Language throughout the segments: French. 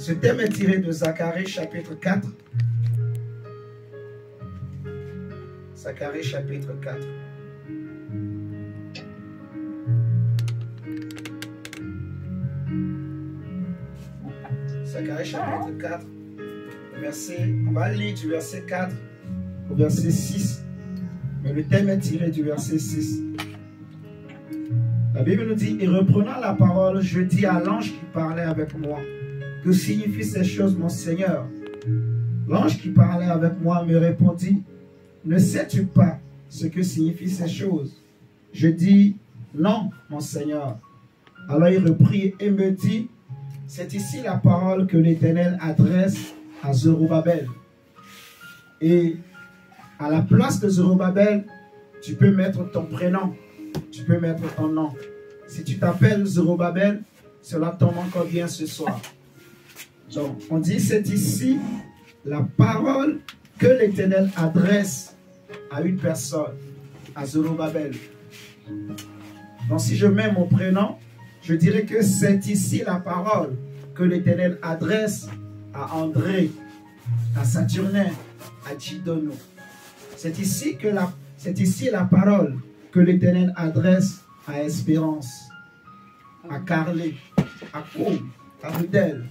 Ce thème est tiré de Zacharie chapitre 4. Zacharie chapitre 4. Zacharie chapitre 4, on va lire du verset 4 au verset 6, mais le thème est tiré du verset 6. La Bible nous dit, et reprenant la parole, je dis à l'ange qui parlait avec moi, que signifient ces choses, mon Seigneur? L'ange qui parlait avec moi me répondit, ne sais-tu pas ce que signifient ces choses? Je dis, non, mon Seigneur. Alors il reprit et me dit, c'est ici la parole que l'Éternel adresse à Zorobabel. Et à la place de Zorobabel, tu peux mettre ton prénom, tu peux mettre ton nom. Si tu t'appelles Zorobabel, cela tombe encore bien ce soir. Donc, on dit, c'est ici la parole que l'Éternel adresse à une personne, à Zorobabel. Donc, si je mets mon prénom, je dirais que c'est ici la parole que l'Éternel adresse à André, à Saturnin, à Chidono. C'est ici la parole que l'Éternel adresse à Espérance, à Carlé, à Côme, à Rudel,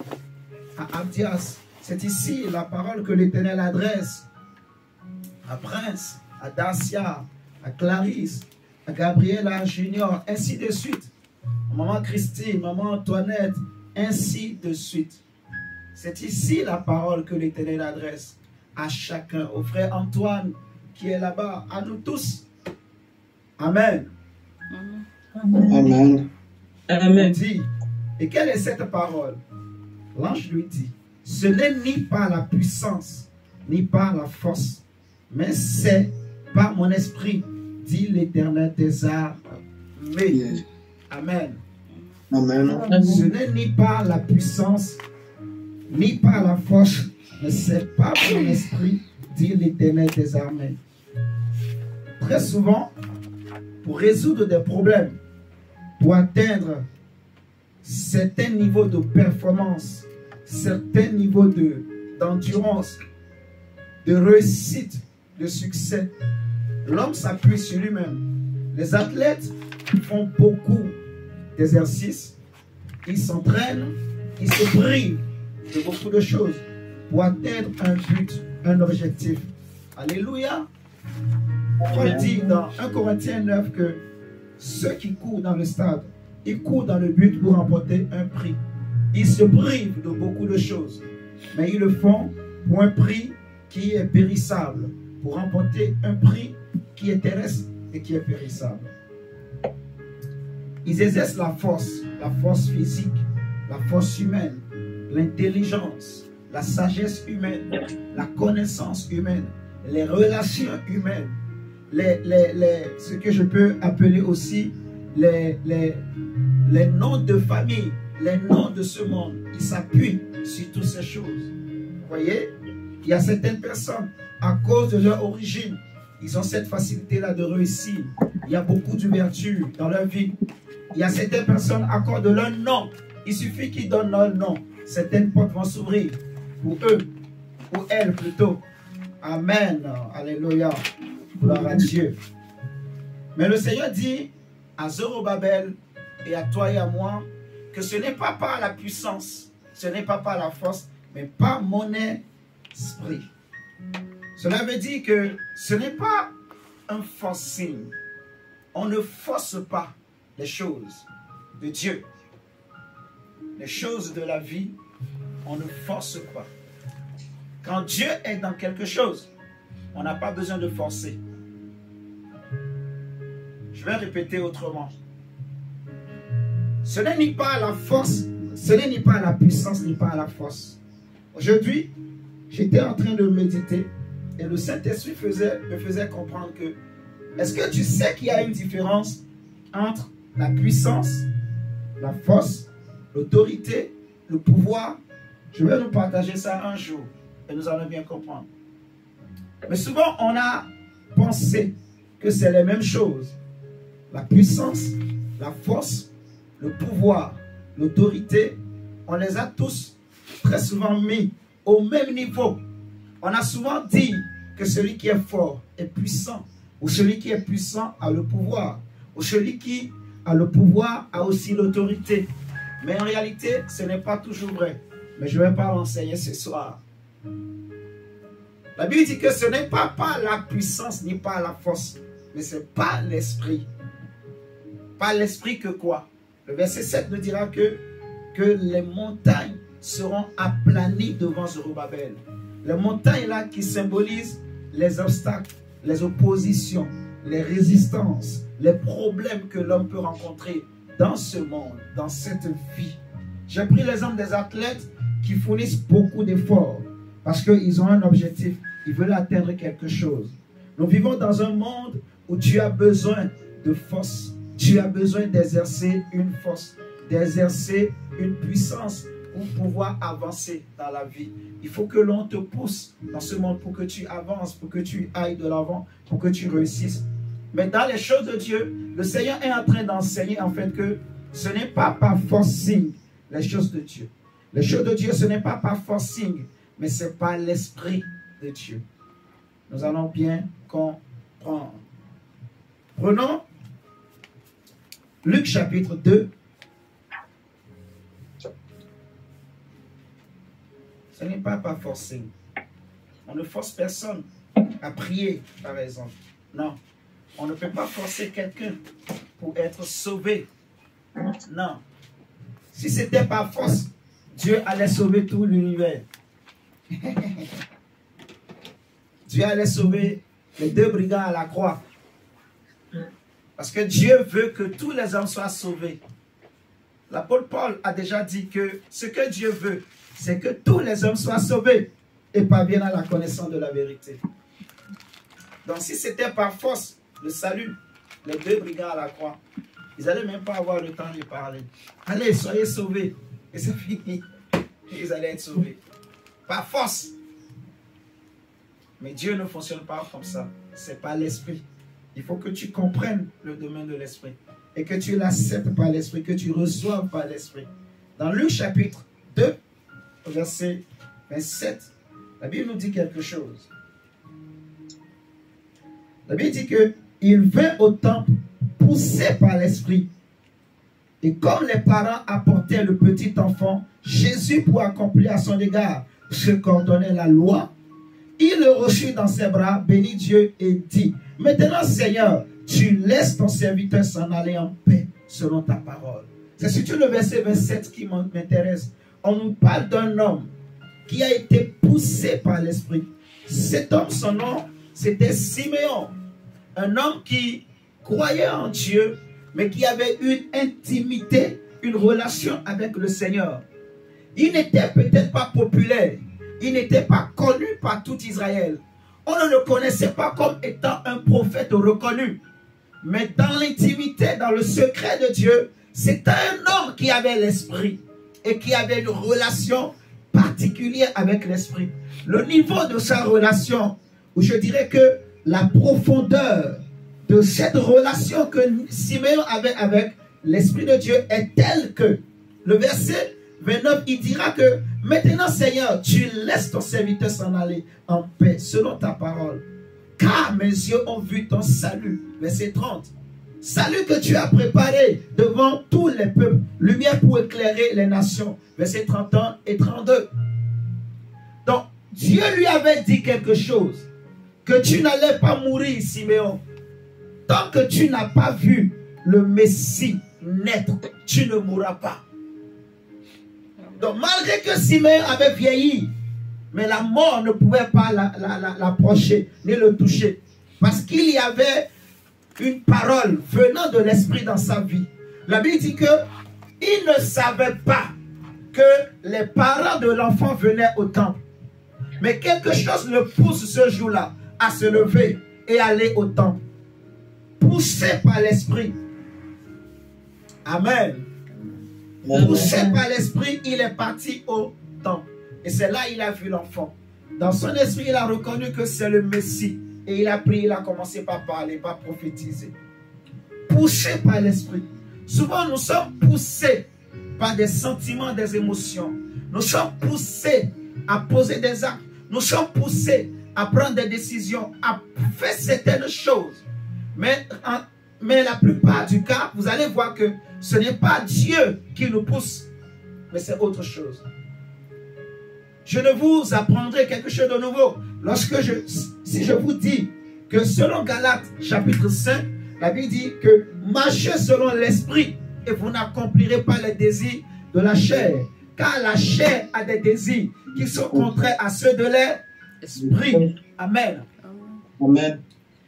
à Abdias. C'est ici la parole que l'Éternel adresse à Prince, à Dacia, à Clarisse, à Gabriela Junior, ainsi de suite. Maman Christine, maman Antoinette, ainsi de suite. C'est ici la parole que l'Éternel adresse à chacun, au frère Antoine qui est là-bas, à nous tous. Amen. Amen. Amen. Dit, et quelle est cette parole? L'ange lui dit, ce n'est ni par la puissance, ni par la force, mais c'est par mon esprit, dit l'Éternel des armées. Amen. Amen. Ce n'est ni par la puissance, ni par la force, mais c'est par mon esprit, dit l'Éternel des armées. Très souvent, pour résoudre des problèmes, pour atteindre certains niveaux de performance, certains niveaux d'endurance, de réussite, de succès, l'homme s'appuie sur lui-même. Les athlètes font beaucoup d'exercices, ils s'entraînent, ils se privent de beaucoup de choses pour atteindre un but, un objectif. Alléluia. Paul dit dans 1 Corinthiens 9 que ceux qui courent dans le stade, ils courent dans le but pour remporter un prix. Ils se privent de beaucoup de choses, mais ils le font pour un prix qui est périssable, pour remporter un prix qui est terrestre et qui est périssable. Ils exercent la force physique, la force humaine, l'intelligence, la sagesse humaine, la connaissance humaine, les relations humaines, ce que je peux appeler aussi les noms de famille, les noms de ce monde. Ils s'appuient sur toutes ces choses. Vous voyez, il y a certaines personnes, à cause de leur origine, ils ont cette facilité-là de réussir. Il y a beaucoup d'ouverture dans leur vie. Il y a certaines personnes, à cause de leur nom, il suffit qu'ils donnent leur nom. Certaines portes vont s'ouvrir pour eux, pour elles plutôt. Amen. Alléluia. Gloire à Dieu. Mais le Seigneur dit à Zorobabel et à toi et à moi que ce n'est pas par la puissance, ce n'est pas par la force, mais par mon esprit. Cela veut dire que ce n'est pas un forcing. On ne force pas les choses de Dieu. Les choses de la vie, on ne force pas. Quand Dieu est dans quelque chose, on n'a pas besoin de forcer. Je vais répéter autrement. Ce n'est ni pas la force, ce n'est ni pas la puissance, ni pas la force. Aujourd'hui, j'étais en train de méditer et le Saint-Esprit me faisait comprendre que est-ce que tu sais qu'il y a une différence entre la puissance, la force, l'autorité, le pouvoir? Je vais nous partager ça un jour et nous allons bien comprendre. Mais souvent, on a pensé que c'est les mêmes choses. La puissance, la force, le pouvoir, l'autorité, on les a tous très souvent mis au même niveau. On a souvent dit que celui qui est fort est puissant, ou celui qui est puissant a le pouvoir, ou celui qui a le pouvoir a aussi l'autorité. Mais en réalité, ce n'est pas toujours vrai. Mais je ne vais pas l'enseigner ce soir. La Bible dit que ce n'est pas la puissance ni pas la force, mais c'est pas l'esprit. Pas l'esprit que quoi? Le verset 7 nous dira que les montagnes seront aplanies devant Zorobabel. Les montagnes là qui symbolisent les obstacles, les oppositions, les résistances, les problèmes que l'homme peut rencontrer dans ce monde, dans cette vie. J'ai pris l'exemple des athlètes qui fournissent beaucoup d'efforts parce qu'ils ont un objectif, ils veulent atteindre quelque chose. Nous vivons dans un monde où tu as besoin de force, tu as besoin d'exercer une force, d'exercer une puissance pour pouvoir avancer dans la vie. Il faut que l'on te pousse dans ce monde pour que tu avances, pour que tu ailles de l'avant, pour que tu réussisses. Mais dans les choses de Dieu, le Seigneur est en train d'enseigner en fait que ce n'est pas par forcing les choses de Dieu. Les choses de Dieu, ce n'est pas par forcing, mais c'est par l'Esprit de Dieu. Nous allons bien comprendre. Prenons Luc chapitre 2. Ce n'est pas par forcing. On ne force personne à prier, par exemple. Non. On ne peut pas forcer quelqu'un pour être sauvé. Non. Si c'était par force, Dieu allait sauver tout l'univers. Dieu allait sauver les 2 brigands à la croix. Parce que Dieu veut que tous les hommes soient sauvés. L'apôtre Paul a déjà dit que ce que Dieu veut, c'est que tous les hommes soient sauvés et parviennent à la connaissance de la vérité. Donc si c'était par force, le salut, les 2 brigands à la croix, ils n'allaient même pas avoir le temps de parler. Allez, soyez sauvés. Et c'est fini. Ils allaient être sauvés. Par force. Mais Dieu ne fonctionne pas comme ça. C'est pas l'esprit. Il faut que tu comprennes le domaine de l'esprit. Et que tu l'acceptes par l'esprit, que tu reçoives par l'esprit. Dans Luc chapitre 2, verset 27, la Bible nous dit quelque chose. La Bible dit que il vint au temple poussé par l'esprit. Et comme les parents apportaient le petit enfant, Jésus, pour accomplir à son égard ce qu'ordonnait la loi, il le reçut dans ses bras, bénit Dieu et dit: maintenant Seigneur, tu laisses ton serviteur s'en aller en paix selon ta parole. C'est surtout le verset 27 qui m'intéresse. On nous parle d'un homme qui a été poussé par l'esprit. Cet homme, son nom, c'était Siméon. Un homme qui croyait en Dieu, mais qui avait une intimité, une relation avec le Seigneur. Il n'était peut-être pas populaire. Il n'était pas connu par tout Israël. On ne le connaissait pas comme étant un prophète reconnu. Mais dans l'intimité, dans le secret de Dieu, c'était un homme qui avait l'esprit et qui avait une relation particulière avec l'esprit. Le niveau de sa relation, où je dirais que la profondeur de cette relation que Siméon avait avec l'Esprit de Dieu est telle que le verset 29, il dira que maintenant Seigneur, tu laisses ton serviteur s'en aller en paix selon ta parole. Car mes yeux ont vu ton salut. Verset 30. Salut que tu as préparé devant tous les peuples. Lumière pour éclairer les nations. Verset 31 et 32. Donc, Dieu lui avait dit quelque chose. Que tu n'allais pas mourir, Siméon. Tant que tu n'as pas vu le Messie naître, tu ne mourras pas. Donc, malgré que Siméon avait vieilli, mais la mort ne pouvait pas l'approcher, ni le toucher. Parce qu'il y avait une parole venant de l'Esprit dans sa vie. La Bible dit qu'il ne savait pas que les parents de l'enfant venaient au temple. Mais quelque chose le pousse ce jour-là à se lever et aller au temple. Poussé par l'Esprit. Amen. Poussé par l'Esprit, il est parti au temple. Et c'est là qu'il a vu l'enfant. Dans son esprit, il a reconnu que c'est le Messie. Et il a prié, il a commencé par parler, par prophétiser. Poussé par l'Esprit. Souvent, nous sommes poussés par des sentiments, des émotions. Nous sommes poussés à poser des actes. Nous sommes poussés à prendre des décisions, à faire certaines choses. Mais la plupart du cas, vous allez voir que ce n'est pas Dieu qui nous pousse, mais c'est autre chose. Je ne vous apprendrai quelque chose de nouveau. Si je vous dis que selon Galates chapitre 5, la Bible dit que marchez selon l'esprit et vous n'accomplirez pas les désirs de la chair. Car la chair a des désirs qui sont contraires à ceux de l'esprit. Amen. Amen.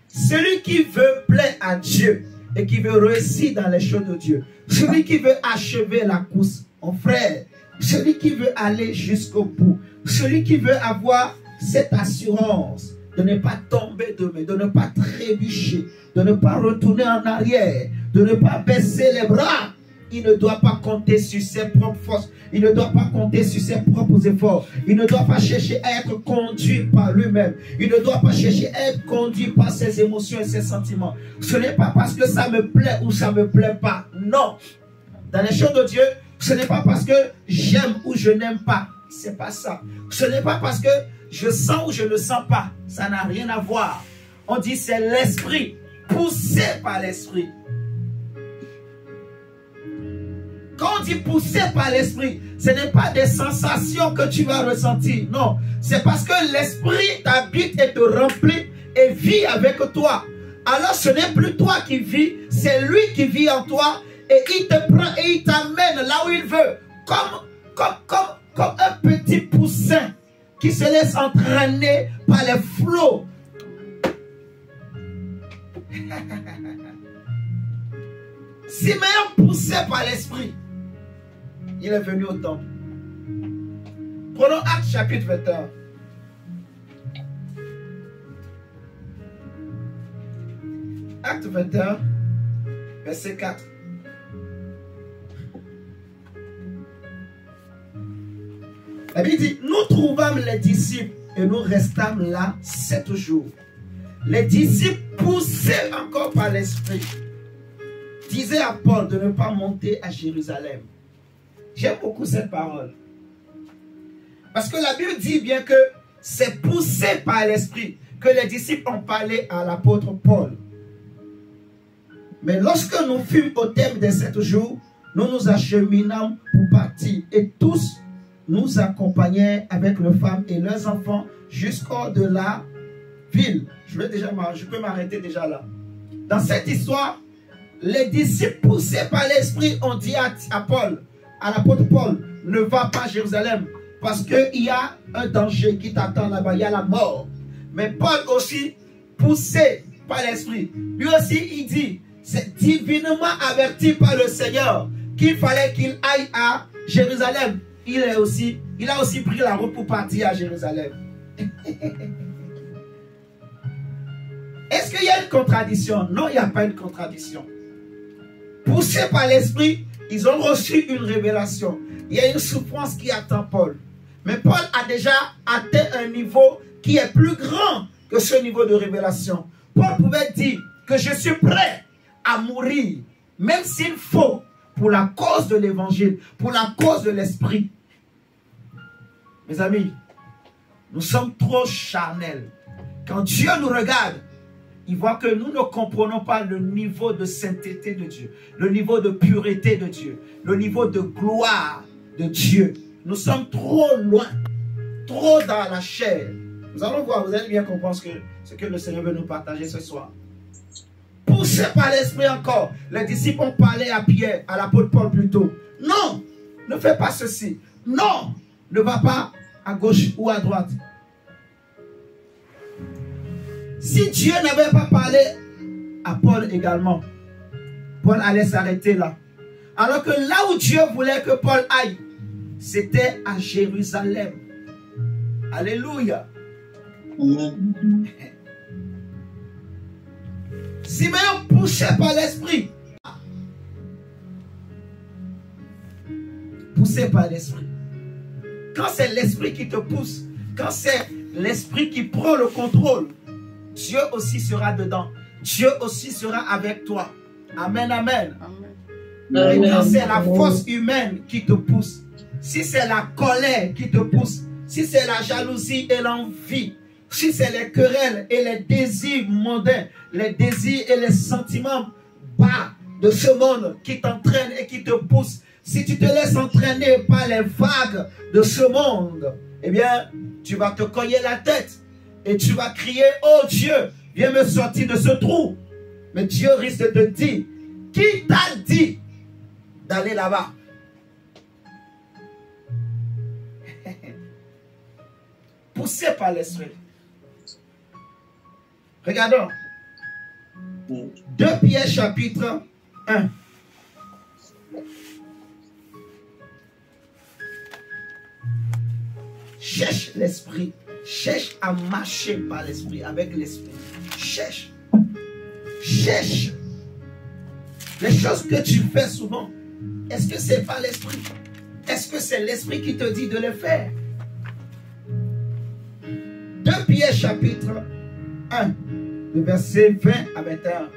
Celui qui veut plaire à Dieu et qui veut réussir dans les choses de Dieu, celui qui veut achever la course, mon frère, celui qui veut aller jusqu'au bout, celui qui veut avoir cette assurance de ne pas tomber demain, de ne pas trébucher, de ne pas retourner en arrière, de ne pas baisser les bras, il ne doit pas compter sur ses propres forces, il ne doit pas compter sur ses propres efforts, il ne doit pas chercher à être conduit par lui-même, il ne doit pas chercher à être conduit par ses émotions et ses sentiments. Ce n'est pas parce que ça me plaît ou ça ne me plaît pas, non. Dans les choses de Dieu, ce n'est pas parce que j'aime ou je n'aime pas, c'est pas ça. Ce n'est pas parce que je sens ou je ne sens pas, ça n'a rien à voir. On dit c'est l'esprit, poussé par l'esprit. Quand on dit poussé par l'esprit, ce n'est pas des sensations que tu vas ressentir. Non, c'est parce que l'esprit t'habite et te remplit et vit avec toi. Alors ce n'est plus toi qui vis, c'est lui qui vit en toi et il te prend et il t'amène là où il veut. Comme un petit poussin qui se laisse entraîner par les flots. Siméon poussé par l'esprit, il est venu au temple. Prenons Actes chapitre 21. Acte 21, verset 4. La Bible dit, nous trouvâmes les disciples et nous restâmes là 7 jours. Les disciples poussés encore par l'esprit disaient à Paul de ne pas monter à Jérusalem. J'aime beaucoup cette parole. Parce que la Bible dit bien que c'est poussé par l'esprit que les disciples ont parlé à l'apôtre Paul. Mais lorsque nous fûmes au terme des 7 jours, nous nous acheminâmes pour partir et tous nous accompagnaient avec leurs femmes et leurs enfants jusqu'hors de la ville. Je peux m'arrêter déjà là. Dans cette histoire, les disciples poussés par l'esprit ont dit à Paul, à l'apôtre Paul, ne va pas à Jérusalem parce qu'il y a un danger qui t'attend là-bas, il y a la mort. Mais Paul aussi, poussé par l'esprit, lui aussi il dit, c'est divinement averti par le Seigneur qu'il fallait qu'il aille à Jérusalem. Il a aussi pris la route pour partir à Jérusalem. Est-ce qu'il y a une contradiction? Non, il n'y a pas une contradiction. Poussés par l'esprit, ils ont reçu une révélation. Il y a une souffrance qui attend Paul. Mais Paul a déjà atteint un niveau qui est plus grand que ce niveau de révélation. Paul pouvait dire que je suis prêt à mourir, même s'il faut, pour la cause de l'évangile, pour la cause de l'esprit. Mes amis, nous sommes trop charnels. Quand Dieu nous regarde, il voit que nous ne comprenons pas le niveau de sainteté de Dieu, le niveau de pureté de Dieu, le niveau de gloire de Dieu. Nous sommes trop loin, trop dans la chair. Nous allons voir, vous allez bien comprendre ce que le Seigneur veut nous partager ce soir. Poussés par l'esprit encore, les disciples ont parlé à Pierre, à l'apôtre Paul plutôt. Non, ne fais pas ceci. Non, ne va pas à gauche ou à droite. Si Dieu n'avait pas parlé à Paul également, Paul allait s'arrêter là. Alors que là où Dieu voulait que Paul aille, c'était à Jérusalem. Alléluia. Siméon poussé par l'esprit. Poussé par l'esprit. Quand c'est l'esprit qui te pousse, quand c'est l'esprit qui prend le contrôle, Dieu aussi sera dedans. Dieu aussi sera avec toi. Amen, amen. Amen. Et quand c'est la force humaine qui te pousse, si c'est la colère qui te pousse, si c'est la jalousie et l'envie, si c'est les querelles et les désirs mondains, les désirs et les sentiments bas de ce monde qui t'entraînent et qui te poussent, si tu te laisses entraîner par les vagues de ce monde, eh bien, tu vas te cogner la tête et tu vas crier, oh Dieu, viens me sortir de ce trou. Mais Dieu risque de te dire, qui t'a dit d'aller là-bas? Poussé par l'esprit. Regardons. 2 Pierre chapitre 1. Cherche l'esprit. Cherche à marcher par l'esprit, avec l'esprit. Cherche. Cherche. Les choses que tu fais souvent, est-ce que c'est pas l'esprit? Est-ce que c'est l'esprit qui te dit de les faire? 2 Pierre chapitre 1, le verset 20 à 21.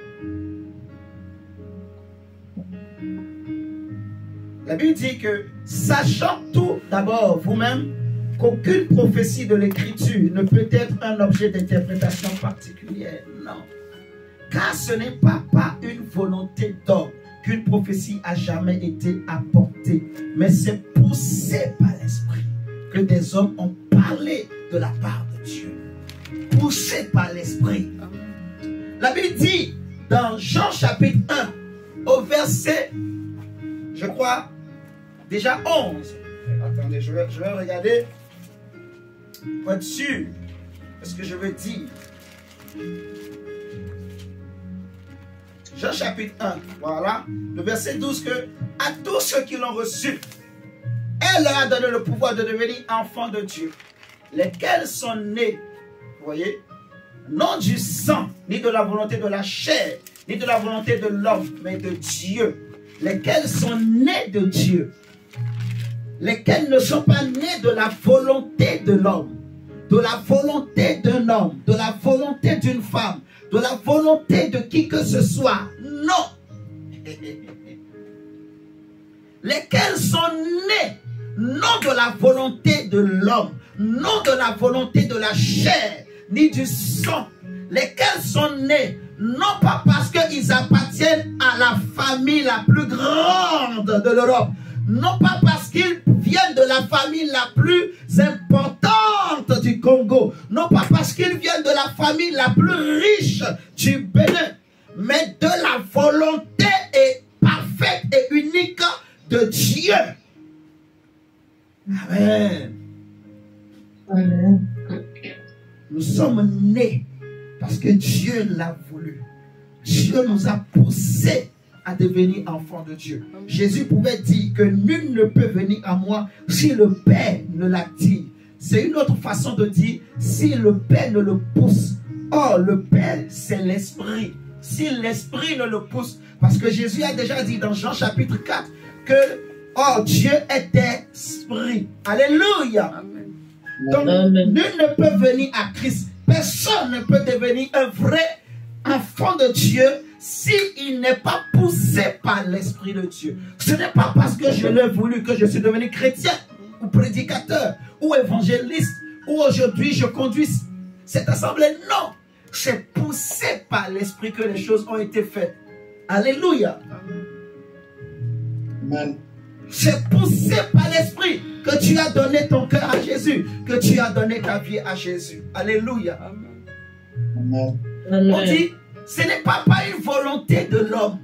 La Bible dit que, sachant tout d'abord vous-même, qu'aucune prophétie de l'Écriture ne peut être un objet d'interprétation particulière. Non. Car ce n'est pas par une volonté d'homme qu'une prophétie a jamais été apportée, mais c'est poussé par l'Esprit que des hommes ont parlé de la part de Dieu. Poussé par l'Esprit. La Bible dit dans Jean chapitre 1 au verset, je crois, déjà 11. Attendez, je vais regarder pour être sûr de ce que je veux dire. Jean chapitre 1, voilà, le verset 12, que à tous ceux qui l'ont reçu, elle leur a donné le pouvoir de devenir enfants de Dieu, lesquels sont nés, vous voyez, non du sang, ni de la volonté de la chair, ni de la volonté de l'homme, mais de Dieu, lesquels sont nés de Dieu, lesquels ne sont pas nés de la volonté de l'homme, de la volonté d'un homme, de la volonté d'une femme, de la volonté de qui que ce soit. Non. Lesquels sont nés, non de la volonté de l'homme, non de la volonté de la chair, ni du sang. Lesquels sont nés, non pas parce qu'ils appartiennent à la famille la plus grande de l'Europe, non pas parce qu'ils viennent de la famille la plus importante du Congo, non pas parce qu'ils viennent de la famille la plus riche du Bénin, mais de la volonté parfaite et unique de Dieu. Amen. Amen. Nous sommes nés parce que Dieu l'a voulu. Dieu nous a poussés à devenir enfants de Dieu. Jésus pouvait dire que nul ne peut venir à moi si le Père ne l'attire. C'est une autre façon de dire si le Père ne le pousse. Or, le Père, c'est l'Esprit. Si l'Esprit ne le pousse, parce que Jésus a déjà dit dans Jean chapitre 4 que oh, Dieu est esprit. Alléluia. Amen. Donc, Amen. nul ne peut venir à Christ. Personne ne peut devenir un vrai enfant de Dieu s'il n'est pas poussé par l'Esprit de Dieu. Ce n'est pas parce que je l'ai voulu que je suis devenu chrétien ou prédicateur ou évangéliste ou aujourd'hui je conduis cette assemblée. Non, c'est poussé par l'Esprit que les choses ont été faites. Alléluia. Amen. C'est poussé par l'Esprit que tu as donné ton cœur à Jésus, que tu as donné ta vie à Jésus. Alléluia. Amen. On dit, ce n'est pas par une volonté de l'homme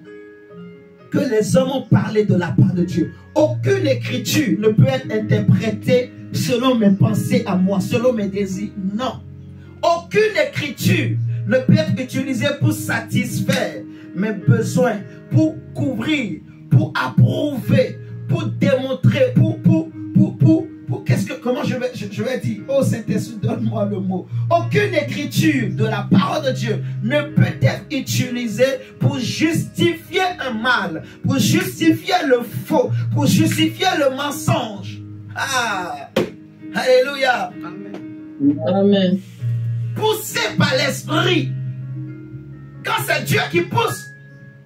que les hommes ont parlé de la part de Dieu. Aucune écriture ne peut être interprétée selon mes pensées à moi, selon mes désirs. Non. Aucune écriture ne peut être utilisée pour satisfaire mes besoins, pour couvrir, pour approuver, pour démontrer, comment je vais dire, oh Saint-Esprit, donne-moi le mot. Aucune écriture de la parole de Dieu ne peut être utilisée pour justifier un mal, pour justifier le faux, pour justifier le mensonge. Ah, alléluia. Amen. Poussé par l'Esprit. Quand c'est Dieu qui pousse,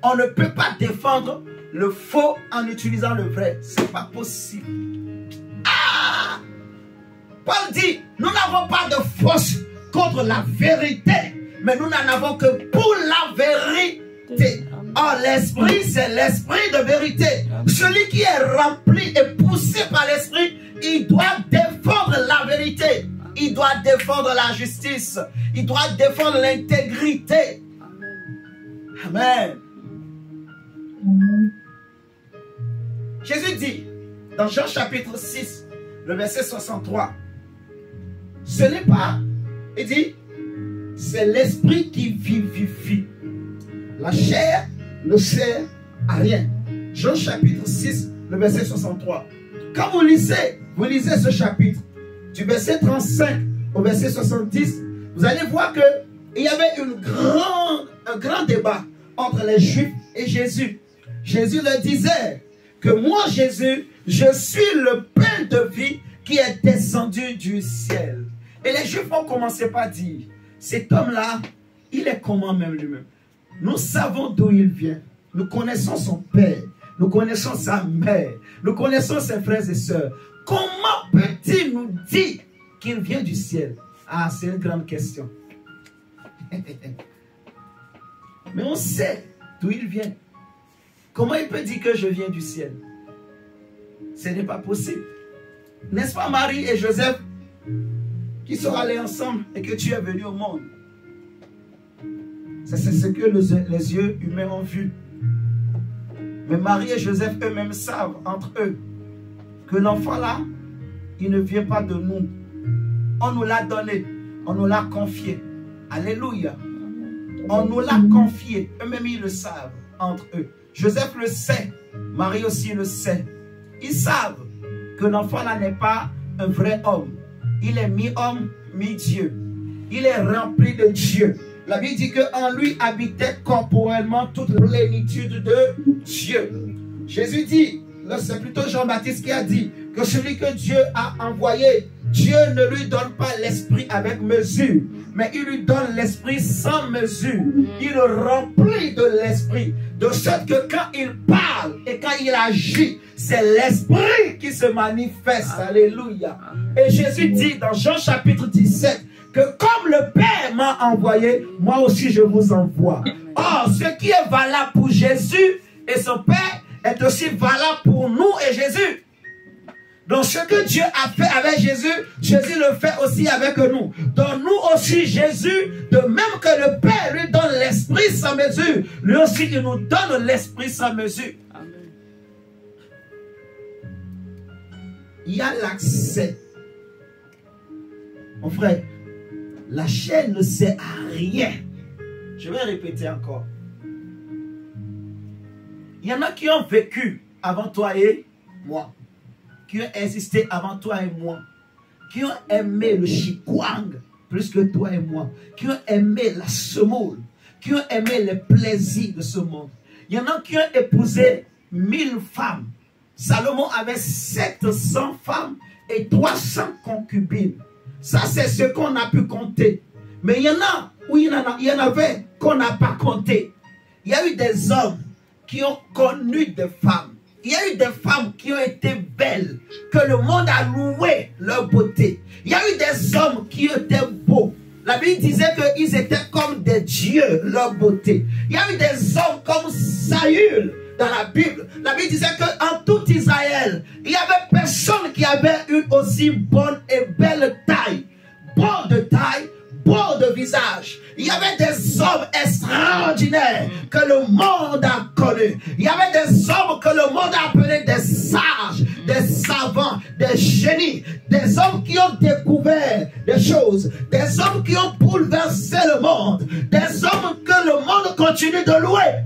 on ne peut pas défendre le faux en utilisant le vrai. Ce n'est pas possible. Ah! Paul dit, nous n'avons pas de force contre la vérité, mais nous n'en avons que pour la vérité. Or, l'esprit, c'est l'esprit de vérité. Celui qui est rempli et poussé par l'esprit, il doit défendre la vérité. Il doit défendre la justice. Il doit défendre l'intégrité. Amen. Jésus dit, dans Jean chapitre 6, le verset 63, ce n'est pas, il dit, c'est l'esprit qui vivifie. La chair ne sert à rien. Jean chapitre 6, le verset 63. Quand vous lisez ce chapitre, du verset 35 au verset 70, vous allez voir qu'il y avait un grand débat entre les Juifs et Jésus. Jésus leur disait que moi, Jésus, je suis le pain de vie qui est descendu du ciel. Et les Juifs ont commencé par dire, cet homme-là, il est comment même lui-même? Nous savons d'où il vient. Nous connaissons son père. Nous connaissons sa mère. Nous connaissons ses frères et sœurs. Comment peut-il nous dire qu'il vient du ciel? Ah, c'est une grande question. Mais on sait d'où il vient. Comment il peut dire que je viens du ciel? Ce n'est pas possible. N'est-ce pas Marie et Joseph qui sont allés ensemble et que tu es venu au monde? C'est ce que les yeux humains ont vu. Mais Marie et Joseph eux-mêmes savent entre eux que l'enfant là, il ne vient pas de nous. On nous l'a donné. On nous l'a confié. Alléluia. On nous l'a confié. Eux-mêmes, ils le savent entre eux. Joseph le sait. Marie aussi le sait. Ils savent que l'enfant là n'est pas un vrai homme. Il est mi-homme, mi-Dieu. Il est rempli de Dieu. La Bible dit qu'en lui habitait corporellement toute la plénitude de Dieu. Jésus dit, c'est plutôt Jean-Baptiste qui a dit que celui que Dieu a envoyé, Dieu ne lui donne pas l'esprit avec mesure, mais il lui donne l'esprit sans mesure. Il le remplit de l'esprit, de sorte que quand il parle et quand il agit, c'est l'esprit qui se manifeste. Alléluia. Et Jésus dit dans Jean chapitre 17, que comme le Père m'a envoyé, moi aussi je vous envoie. Or, ce qui est valable pour Jésus et son Père est aussi valable pour nous et Jésus. Donc ce que Dieu a fait avec Jésus, Jésus le fait aussi avec nous. Donc nous aussi Jésus, de même que le Père lui donne l'esprit sans mesure, lui aussi il nous donne l'esprit sans mesure. Amen. Il y a l'accès. Mon frère, la chair ne sert à rien. Je vais répéter encore. Il y en a qui ont vécu avant toi et moi. Qui ont existé avant toi et moi. Qui ont aimé le chikwang plus que toi et moi. Qui ont aimé la semoule. Qui ont aimé les plaisirs de ce monde. Il y en a qui ont épousé 1000 femmes. Salomon avait 700 femmes et 300 concubines. Ça, c'est ce qu'on a pu compter. Mais il y en a où il y en avait qu'on n'a pas compté. Il y a eu des hommes qui ont connu des femmes. Il y a eu des femmes qui ont été belles, que le monde a loué leur beauté. Il y a eu des hommes qui étaient beaux. La Bible disait qu'ils étaient comme des dieux, leur beauté. Il y a eu des hommes comme Saül dans la Bible. La Bible disait qu'en tout Israël, il n'y avait personne qui avait une aussi bonne et belle taille. Beau de taille, beau de visage. Il y avait des hommes extraordinaires que le monde a connus. Il y avait des hommes que le monde a appelés des sages, des savants, des génies. Des hommes qui ont découvert des choses. Des hommes qui ont bouleversé le monde. Des hommes que le monde continue de louer.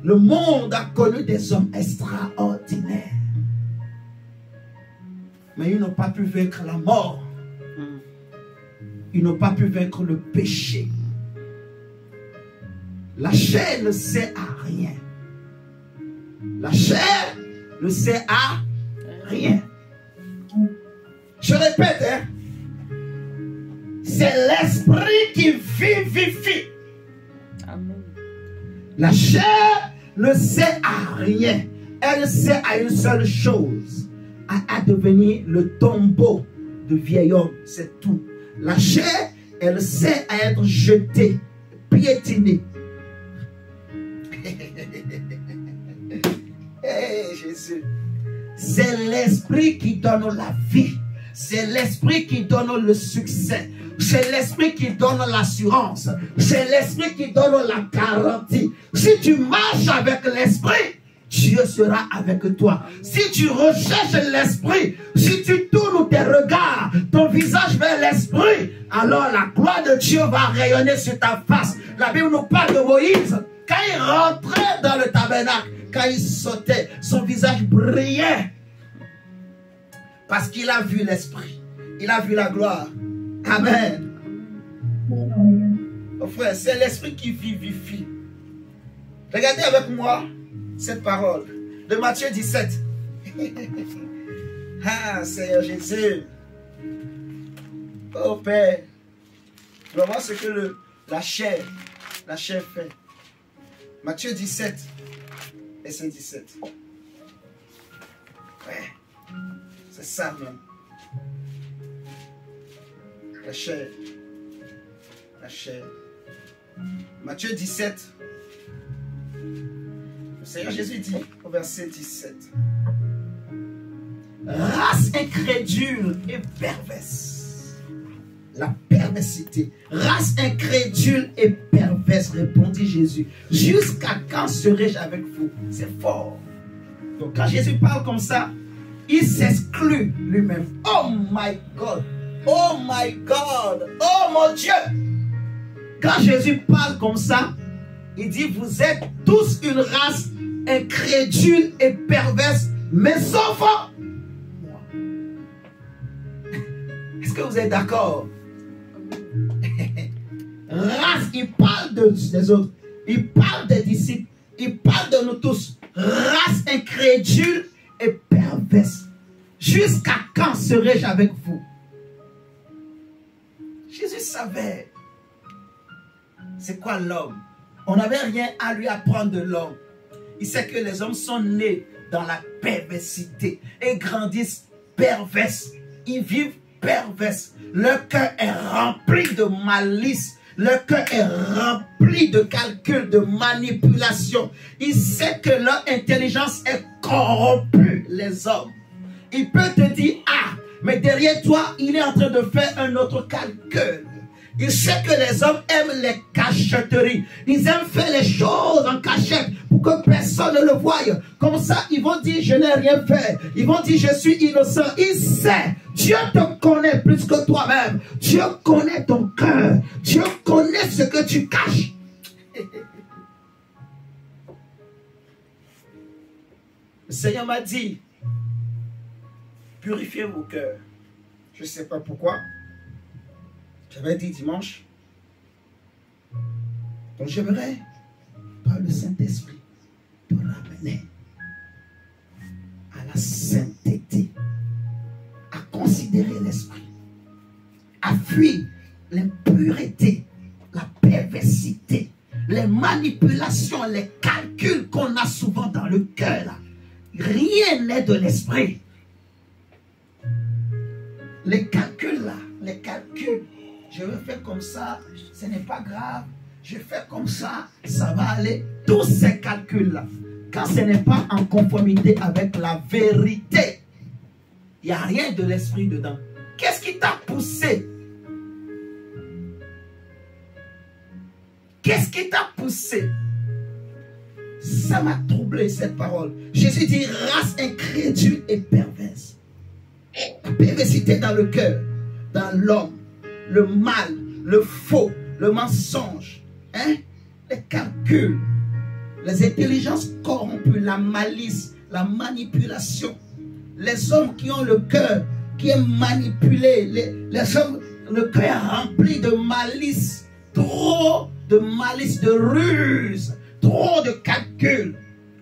Le monde a connu des hommes extraordinaires. Mais ils n'ont pas pu vaincre la mort. Ils n'ont pas pu vaincre le péché. La chair ne sert à rien. La chair ne sert à rien. Je répète, hein? C'est l'esprit qui vivifie. Amen. La chair ne sert à rien. Elle sert à une seule chose, à devenir le tombeau de vieil homme, c'est tout. La chair, elle sert à être jetée, piétinée. Hey, Jésus. C'est l'esprit qui donne la vie. C'est l'esprit qui donne le succès. C'est l'esprit qui donne l'assurance. C'est l'esprit qui donne la garantie. Si tu marches avec l'esprit, Dieu sera avec toi. Si tu recherches l'esprit, si tu tournes tes regards, ton visage vers l'esprit, alors la gloire de Dieu va rayonner sur ta face. La Bible nous parle de Moïse. Quand il rentrait dans le tabernacle, quand il sautait, son visage brillait. Parce qu'il a vu l'esprit. Il a vu la gloire. Amen. Oh frère, c'est l'esprit qui vivifie. Regardez avec moi cette parole de Matthieu 17. Ah, Seigneur Jésus. Oh Père. Vraiment ce que la chair fait. Matthieu 17, verset 17. Ouais. C'est ça même. La chair. La chair. Matthieu 17. Le Seigneur Jésus dit au verset 17. Race incrédule et perverse. La perversité. Race incrédule et perverse, répondit Jésus. Jusqu'à quand serai-je avec vous? C'est fort. Donc quand Jésus parle comme ça, il s'exclut lui-même. Oh my God. Oh my God. Oh mon Dieu. Quand Jésus parle comme ça, il dit, vous êtes tous une race incrédule et perverse, mais sauf moi. Est-ce que vous êtes d'accord? Race, il parle des autres. Il parle des disciples. Il parle de nous tous. Race incrédule et perverse. Jusqu'à quand serai-je avec vous? Jésus savait c'est quoi l'homme. On n'avait rien à lui apprendre de l'homme. Il sait que les hommes sont nés dans la perversité et grandissent perverses. Ils vivent perverses. Leur cœur est rempli de malice. Leur cœur est rempli de calculs, de manipulation. Il sait que leur intelligence est corrompue, les hommes. Il peut te dire, ah, mais derrière toi, il est en train de faire un autre calcul. Il sait que les hommes aiment les cachotteries. Ils aiment faire les choses en cachette pour que personne ne le voie. Comme ça, ils vont dire, je n'ai rien fait. Ils vont dire, je suis innocent. Il sait. Dieu te connaît plus que toi-même. Dieu connaît ton cœur. Dieu connaît ce que tu caches. Le Seigneur m'a dit, purifiez vos cœurs. Je ne sais pas pourquoi. J'avais dit dimanche. Donc j'aimerais, par le Saint-Esprit, te ramener à la sainteté, à considérer l'esprit, à fuir l'impureté, la perversité, les manipulations, les calculs qu'on a souvent dans le cœur. Rien n'est de l'esprit. Les calculs là, les calculs. Je vais faire comme ça, ce n'est pas grave. Je fais comme ça, ça va aller. Tous ces calculs-là, quand ce n'est pas en conformité avec la vérité, il n'y a rien de l'esprit dedans. Qu'est-ce qui t'a poussé? Qu'est-ce qui t'a poussé? Ça m'a troublé cette parole. Jésus dit race incrédule et perverse. La perversité dans le cœur, dans l'homme. Le mal, le faux, le mensonge, hein? Les calculs, les intelligences corrompues, la malice, la manipulation. Les hommes qui ont le cœur qui est manipulé, les hommes, le cœur rempli de malice, trop de malice, de ruse, trop de calculs.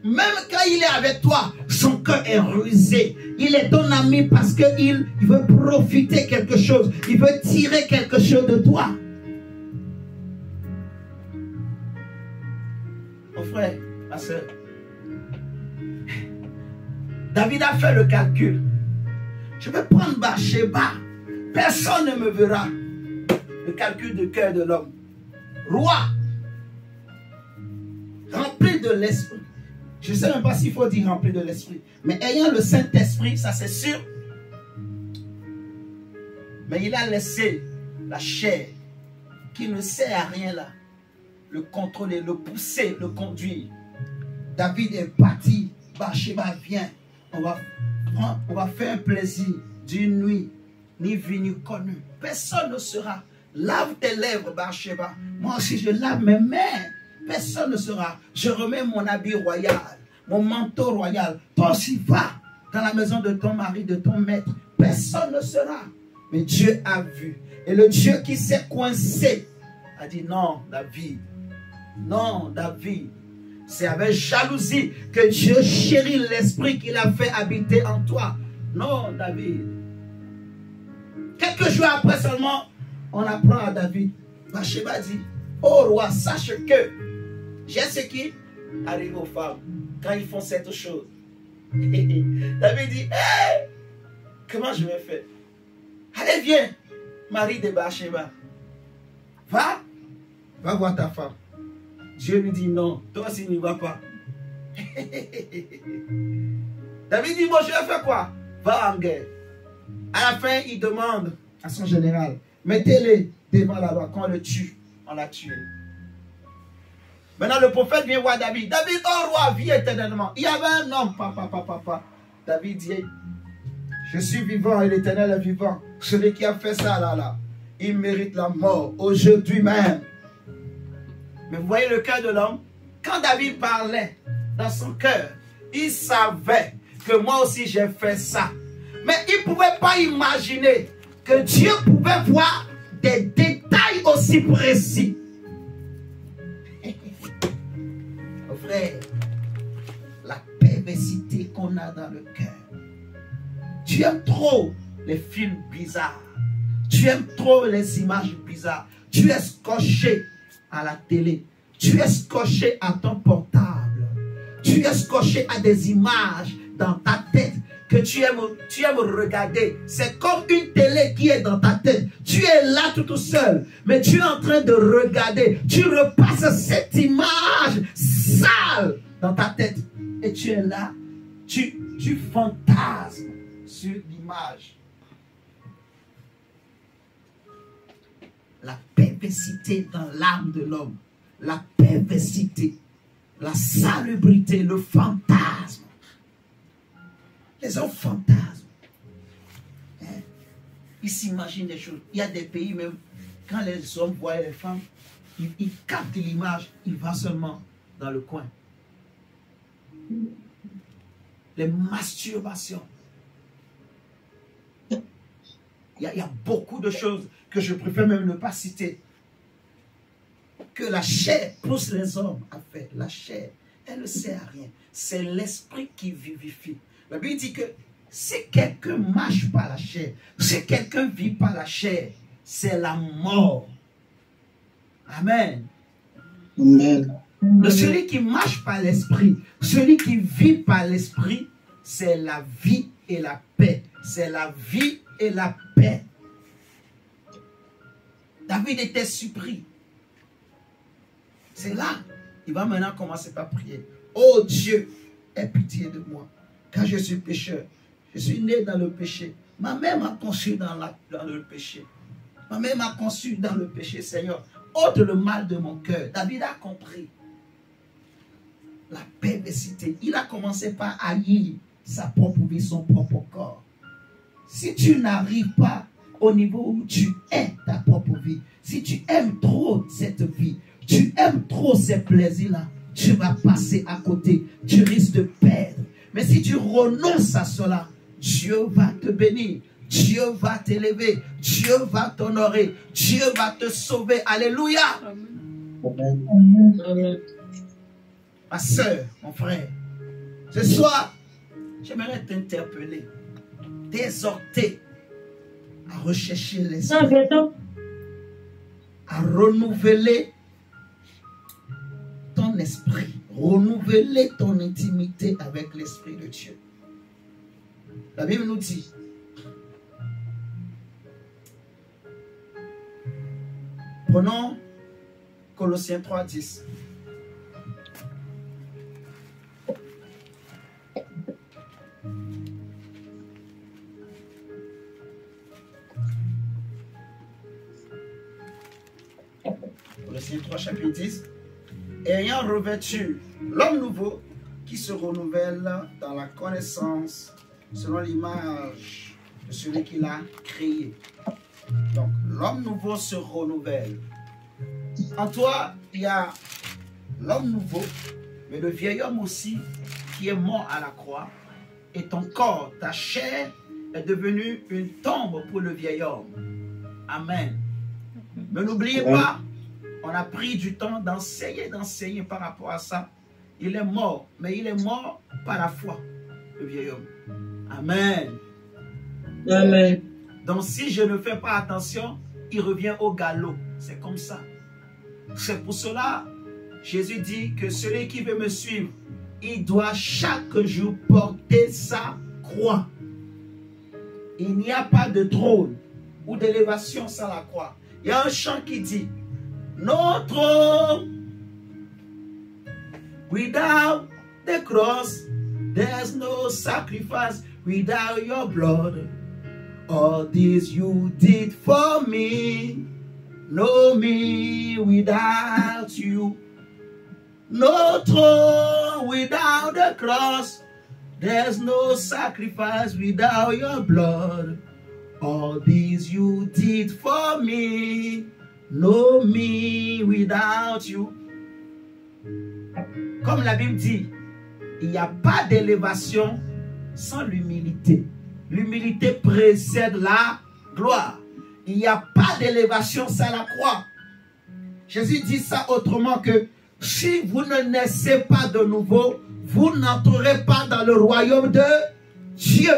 Même quand il est avec toi, son cœur est rusé. Il est ton ami parce qu'il veut profiter quelque chose. Il veut tirer quelque chose de toi. Oh frère, ma soeur, David a fait le calcul. Je vais prendre Bathsheba. Personne ne me verra. Le calcul de cœur de l'homme. Roi, rempli de l'esprit. Je ne sais même pas s'il faut dire rempli de l'esprit. Mais ayant le Saint-Esprit, ça c'est sûr. Mais il a laissé la chair, qui ne sert à rien là, le contrôler, le pousser, le conduire. David est parti. Bathsheba vient. On va faire un plaisir d'une nuit, ni vu ni connu. Personne ne sera. Lave tes lèvres, Bathsheba. Moi aussi, je lave mes mains. Personne ne sera. Je remets mon habit royal, mon manteau royal. Toi aussi, va dans la maison de ton mari, de ton maître. Personne ne sera. Mais Dieu a vu. Et le Dieu qui s'est coincé a dit non, David. Non, David. C'est avec jalousie que Dieu chérit l'esprit qu'il a fait habiter en toi. Non, David. Quelques jours après seulement, on apprend à David. Bathsheba dit, oh roi, sache que j'ai ce qui arrive aux femmes quand ils font cette chose. David dit, hey, comment je vais faire? Allez, viens, mari de Bathsheba. Va voir ta femme. Dieu lui dit non, toi aussi n'y vas pas. David dit, bon, je vais faire quoi? Va en guerre. À la fin, il demande à son général, mettez-les devant la loi. Quand on le tue, on l'a tué. Maintenant, le prophète vient voir David. David, oh roi, vis éternellement. Il y avait un homme, papa. David dit, je suis vivant et l'Éternel est vivant. Celui qui a fait ça, là, il mérite la mort aujourd'hui même. Mais vous voyez le cœur de l'homme? Quand David parlait dans son cœur, il savait que moi aussi j'ai fait ça. Mais il ne pouvait pas imaginer que Dieu pouvait voir des détails aussi précis. Oh frère, la perversité qu'on a dans le cœur. Tu aimes trop les films bizarres. Tu aimes trop les images bizarres. Tu es scotché à la télé. Tu es scotché à ton portable. Tu es scotché à des images dans ta tête que tu aimes regarder. C'est comme une télé qui est dans ta tête. Tu es là tout seul, mais tu es en train de regarder. Tu repasses cette image sale dans ta tête. Et tu es là. Tu fantasmes sur l'image. La perversité dans l'âme de l'homme. La perversité. La salubrité. Le fantasme. Les hommes fantasment. Hein? Ils s'imaginent des choses. Il y a des pays même, quand les hommes voient les femmes, ils captent l'image, ils vont seulement dans le coin. Les masturbations. Il y a beaucoup de choses que je préfère même ne pas citer. Que la chair pousse les hommes à faire. La chair, elle ne sert à rien. C'est l'esprit qui vivifie. La Bible dit que si quelqu'un marche par la chair, si quelqu'un vit par la chair, c'est la mort. Amen. Amen. Celui qui marche par l'esprit, celui qui vit par l'esprit, c'est la vie et la paix. C'est la vie et la paix. David était surpris. C'est là. Il va maintenant commencer par prier. Oh Dieu, aie pitié de moi. Car je suis pécheur. Je suis né dans le péché. Ma mère m'a conçu dans le péché. Ma mère m'a conçu dans le péché, Seigneur. Ôte le mal de mon cœur. David a compris la perversité. Il a commencé par haïr sa propre vie, son propre corps. Si tu n'arrives pas au niveau où tu es ta propre vie, si tu aimes trop cette vie, tu aimes trop ces plaisirs-là, tu vas passer à côté. Tu risques de perdre. Mais si tu renonces à cela, Dieu va te bénir. Dieu va t'élever. Dieu va t'honorer. Dieu va te sauver. Alléluia. Amen. Amen. Ma soeur, mon frère, ce soir, j'aimerais t'interpeller, t'exhorter à rechercher l'esprit, à renouveler ton esprit. renouveler ton intimité avec l'Esprit de Dieu. La Bible nous dit, prenons Colossiens 3:10. Colossiens 3, chapitre 10. Ayant revêtu l'homme nouveau qui se renouvelle dans la connaissance selon l'image de celui qui l'a créé. Donc, l'homme nouveau se renouvelle. En toi, il y a l'homme nouveau, mais le vieil homme aussi qui est mort à la croix. Et ton corps, ta chair, est devenue une tombe pour le vieil homme. Amen. Mais n'oubliez pas, on a pris du temps d'enseigner par rapport à ça. Il est mort, mais il est mort par la foi, le vieil homme. Amen. Amen. Donc si je ne fais pas attention, il revient au galop. C'est comme ça. C'est pour cela, Jésus dit que celui qui veut me suivre, il doit chaque jour porter sa croix. Il n'y a pas de trône ou d'élévation sans la croix. Il y a un chant qui dit, no throne without the cross, there's no sacrifice without your blood. All this you did for me, no me without you. No throne without the cross, there's no sacrifice without your blood. All this you did for me, no me without you. Comme la Bible dit, il n'y a pas d'élévation sans l'humilité. L'humilité précède la gloire. Il n'y a pas d'élévation sans la croix. Jésus dit ça autrement que si vous ne naissez pas de nouveau, vous n'entrerez pas dans le royaume de Dieu.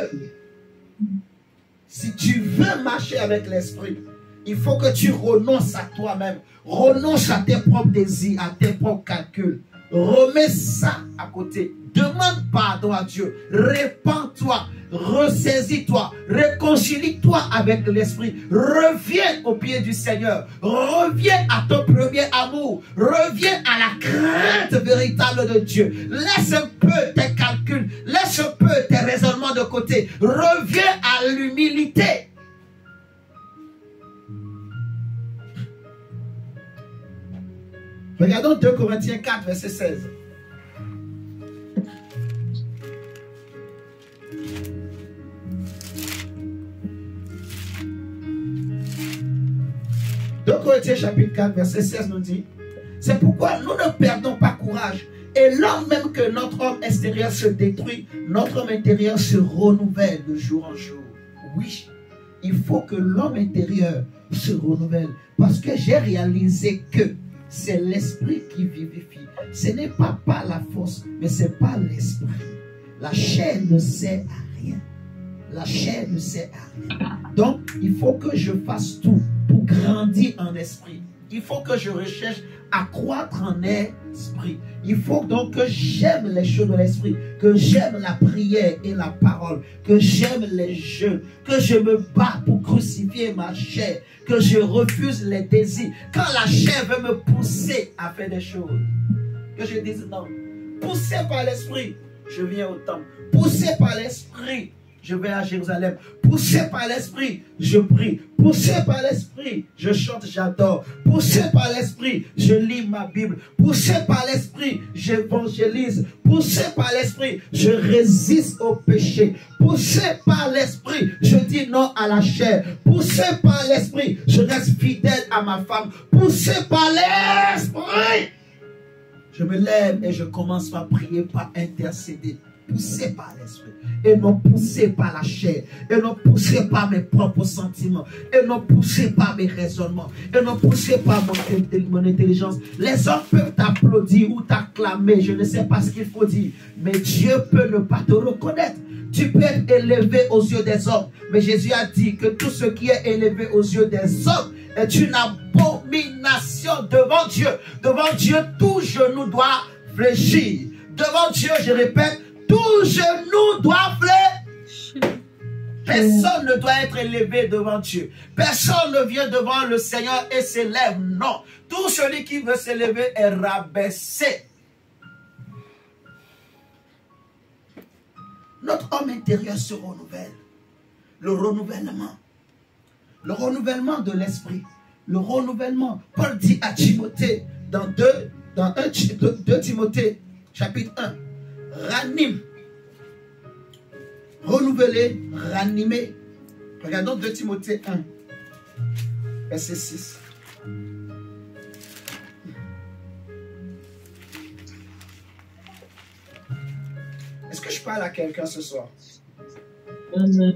Si tu veux marcher avec l'Esprit, il faut que tu renonces à toi-même. Renonce à tes propres désirs, à tes propres calculs. Remets ça à côté. Demande pardon à Dieu. Répands-toi. Ressaisis-toi. Réconcilie-toi avec l'Esprit. Reviens au pied du Seigneur. Reviens à ton premier amour. Reviens à la crainte véritable de Dieu. Laisse un peu tes calculs. Laisse un peu tes raisonnements de côté. Reviens à l'humilité. Regardons 2 Corinthiens 4, verset 16. Donc Corinthiens chapitre 4, verset 16 nous dit, c'est pourquoi nous ne perdons pas courage. Et lors même que notre homme extérieur se détruit, notre homme intérieur se renouvelle de jour en jour. Oui, il faut que l'homme intérieur se renouvelle. Parce que j'ai réalisé que c'est l'esprit qui vivifie. Ce n'est pas par la force, mais c'est par l'esprit. La chair ne sert à rien. La chair ne sert à rien. Donc, il faut que je fasse tout pour grandir en esprit. Il faut que je recherche à croître en esprit. Il faut donc que j'aime les choses de l'esprit, que j'aime la prière et la parole, que j'aime les jeûnes, que je me bats pour crucifier ma chair, que je refuse les désirs. Quand la chair veut me pousser à faire des choses, que je dise non. Poussé par l'esprit, je viens au temple. Poussé par l'esprit, je vais à Jérusalem. Poussé par l'esprit, je prie. Poussé par l'esprit, je chante, j'adore. Poussé par l'esprit, je lis ma Bible. Poussé par l'esprit, j'évangélise. Poussé par l'esprit, je résiste au péché. Poussé par l'esprit, je dis non à la chair. Poussé par l'esprit, je reste fidèle à ma femme. Poussé par l'esprit, je me lève et je commence par prier, par intercéder. Poussé par l'esprit et non poussé par la chair et non poussé par mes propres sentiments et non poussé par mes raisonnements et non poussé par mon intelligence. Les hommes peuvent t'applaudir ou t'acclamer, je ne sais pas ce qu'il faut dire, mais Dieu peut ne pas te reconnaître. Tu peux être élevé aux yeux des hommes, mais Jésus a dit que tout ce qui est élevé aux yeux des hommes est une abomination devant Dieu. Devant Dieu, tout genou doit fléchir. Devant Dieu, je répète, tout genou doit fléchir. Personne ne doit être élevé devant Dieu. Personne ne vient devant le Seigneur et s'élève. Non. Tout celui qui veut s'élever est rabaissé. Notre homme intérieur se renouvelle. Le renouvellement. Le renouvellement de l'esprit. Le renouvellement. Paul dit à Timothée, dans 2 Timothée, chapitre 1, ranime. Renouveler, ranimer. Regardons 2 Timothée 1, verset 6. Est-ce que je parle à quelqu'un ce soir? Amen.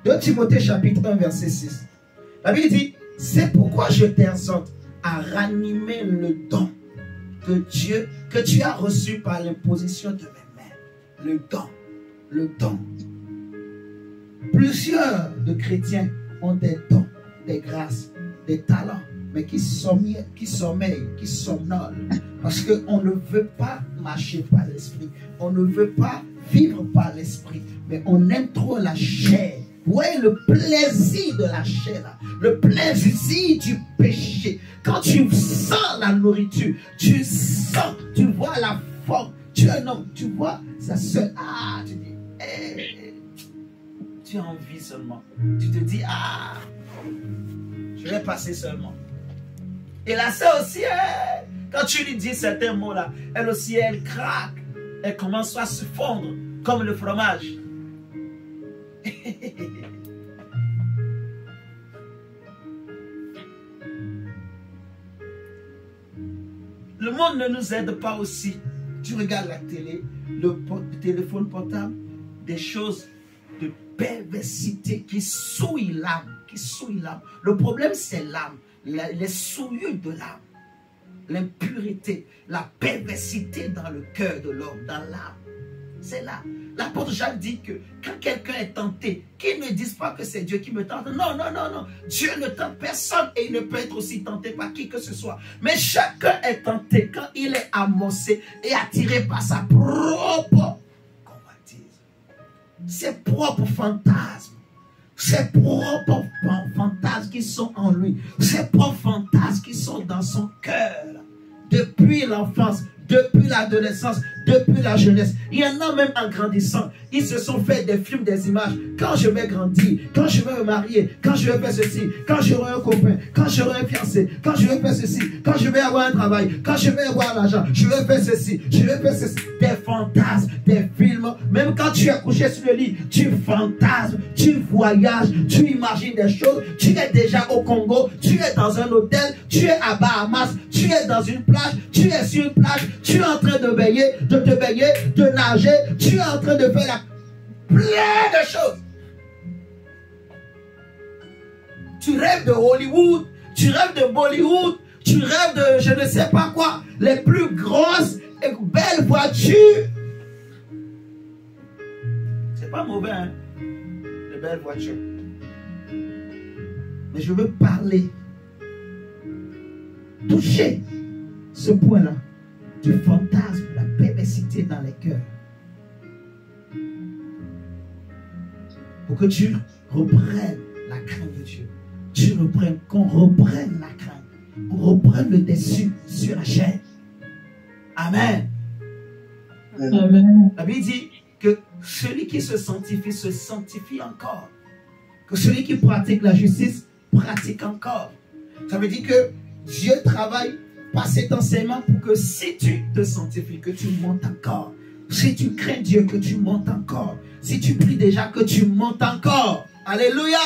2 Timothée chapitre 1 verset 6. La Bible dit, c'est pourquoi je t'exhorte à ranimer le don de Dieu que tu as reçu par l'imposition de mes mains. Le don. Le don. Plusieurs de chrétiens ont des dons, des grâces, des talents, mais qui sommeillent, qui somnolent. Parce qu'on ne veut pas marcher par l'esprit. On ne veut pas vivre par l'esprit. Mais on aime trop la chair. Vous voyez le plaisir de la chair, là. Le plaisir du péché. Quand tu sens la nourriture, tu sens, tu vois la forme. Tu es un homme, tu vois sa soeur. Ah, tu dis, hey, tu as envie seulement. Tu te dis, ah, je vais passer seulement. Et la soeur aussi, quand tu lui dis certains mots-là, elle aussi, elle craque. Elle commence à se fondre comme le fromage. Le monde ne nous aide pas aussi. Tu regardes la télé, le téléphone portable, des choses de perversité qui souillent l'âme. Le problème, c'est l'âme, les souillures de l'âme, l'impureté, la perversité dans le cœur de l'homme, dans l'âme. C'est là. L'apôtre Jacques dit que quand quelqu'un est tenté, qu'il ne dise pas que c'est Dieu qui me tente. Non, non, non, non. Dieu ne tente personne et il ne peut être aussi tenté par qui que ce soit. Mais chacun est tenté quand il est amoncé et attiré par sa propre convoitise. Ses propres fantasmes. Ses propres fantasmes qui sont en lui. Ses propres fantasmes qui sont dans son cœur. Depuis l'enfance, depuis l'adolescence, depuis la jeunesse. Il y en a même en grandissant. Ils se sont fait des films, des images. Quand je vais grandir, quand je vais me marier, quand je vais faire ceci, quand j'aurai un copain, quand j'aurai un fiancé, quand je vais faire ceci, quand je vais avoir un travail, quand je vais avoir l'argent, je vais faire ceci, je vais faire ceci. Des fantasmes, des films. Même quand tu es couché sur le lit, tu fantasmes, tu voyages, tu imagines des choses. Tu es déjà au Congo, tu es dans un hôtel, tu es à Bahamas, tu es dans une plage, tu es sur une plage, tu es en train de te baigner, de nager, tu es en train de faire plein de choses. Tu rêves de Hollywood, tu rêves de Bollywood, tu rêves de je ne sais pas quoi, les plus grosses et belles voitures. C'est pas mauvais, hein, les belles voitures. Mais je veux parler, toucher ce point-là du fantasme, la perversité dans les cœurs. Pour que tu reprennes la crainte de Dieu. Qu'on reprenne la crainte. Qu'on reprenne le dessus sur la chair. Amen. Amen. La Bible dit que celui qui se sanctifie encore. Que celui qui pratique la justice pratique encore. Ça veut dire que Dieu travaille par cet enseignement pour que si tu te sanctifies, que tu montes encore. Si tu crains Dieu, que tu montes encore. Si tu pries déjà, que tu montes encore. Alléluia.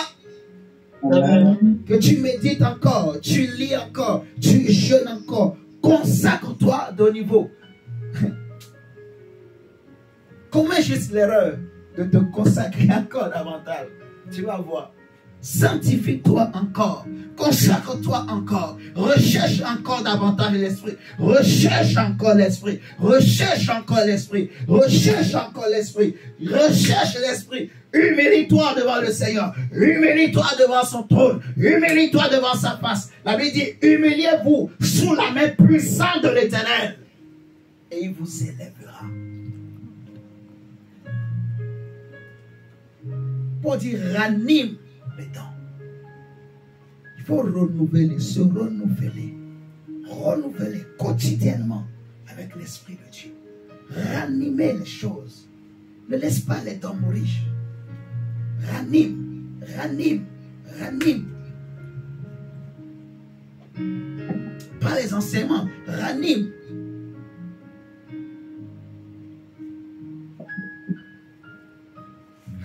Amen. Que tu médites encore, tu lis encore, tu jeûnes encore. Consacre-toi de niveau. Commets juste l'erreur de te consacrer encore davantage. Tu vas voir. Sanctifie-toi encore. Consacre-toi encore. Recherche encore davantage l'esprit. Recherche encore l'esprit. Recherche encore l'esprit. Recherche encore l'esprit. Recherche l'esprit. Humilie-toi devant le Seigneur. Humilie-toi devant son trône. Humilie-toi devant sa face. La Bible dit, humiliez-vous sous la main puissante de l'Éternel. Et il vous élèvera. Pour dire, ranime les dents. Il faut renouveler, se renouveler. Renouveler quotidiennement avec l'Esprit de Dieu. Ranimer les choses. Ne laisse pas les dents mourir. Ranime, ranime, ranime. Pas les enseignements, ranime.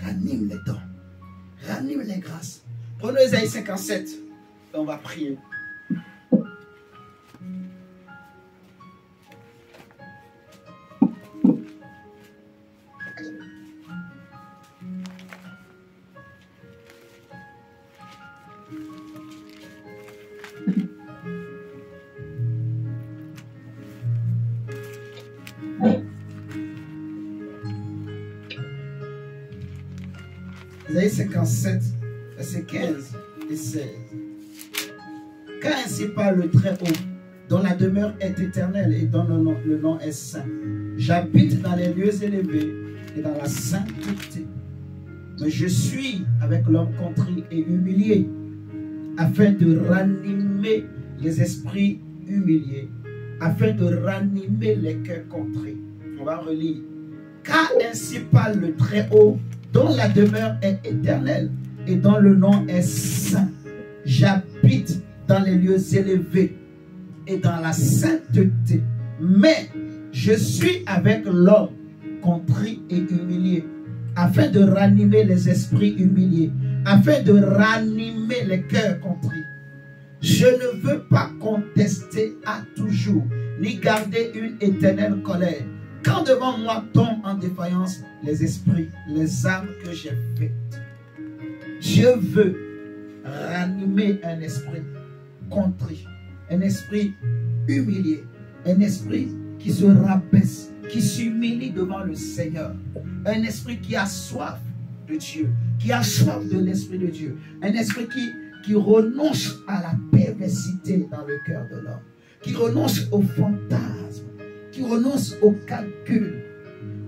Ranime les dons. Ranime les grâces. Prenons Ésaïe 57. Et on va prier. Ésaïe 57, versets 15 et 16. Car ainsi parle le Très-Haut, dont la demeure est éternelle et dont le nom est saint. J'habite dans les lieux élevés et dans la sainteté. Mais je suis avec l'homme contrit et humilié, afin de ranimer les esprits humiliés, afin de ranimer les cœurs contrits. On va relire. Car ainsi parle le Très-Haut, dont la demeure est éternelle et dont le nom est saint. J'habite dans les lieux élevés et dans la sainteté. Mais je suis avec l'homme contrit et humilié, afin de ranimer les esprits humiliés, afin de ranimer les cœurs contrits. Je ne veux pas contester à toujours, ni garder une éternelle colère. Quand devant moi tombent en défaillance les esprits, les âmes que j'ai faites. Je veux ranimer un esprit contrit, un esprit humilié, un esprit qui se rabaisse, qui s'humilie devant le Seigneur, un esprit qui a soif de Dieu, qui a soif de l'Esprit de Dieu, un esprit qui renonce à la perversité dans le cœur de l'homme, qui renonce au fantasme, qui renonce au calcul,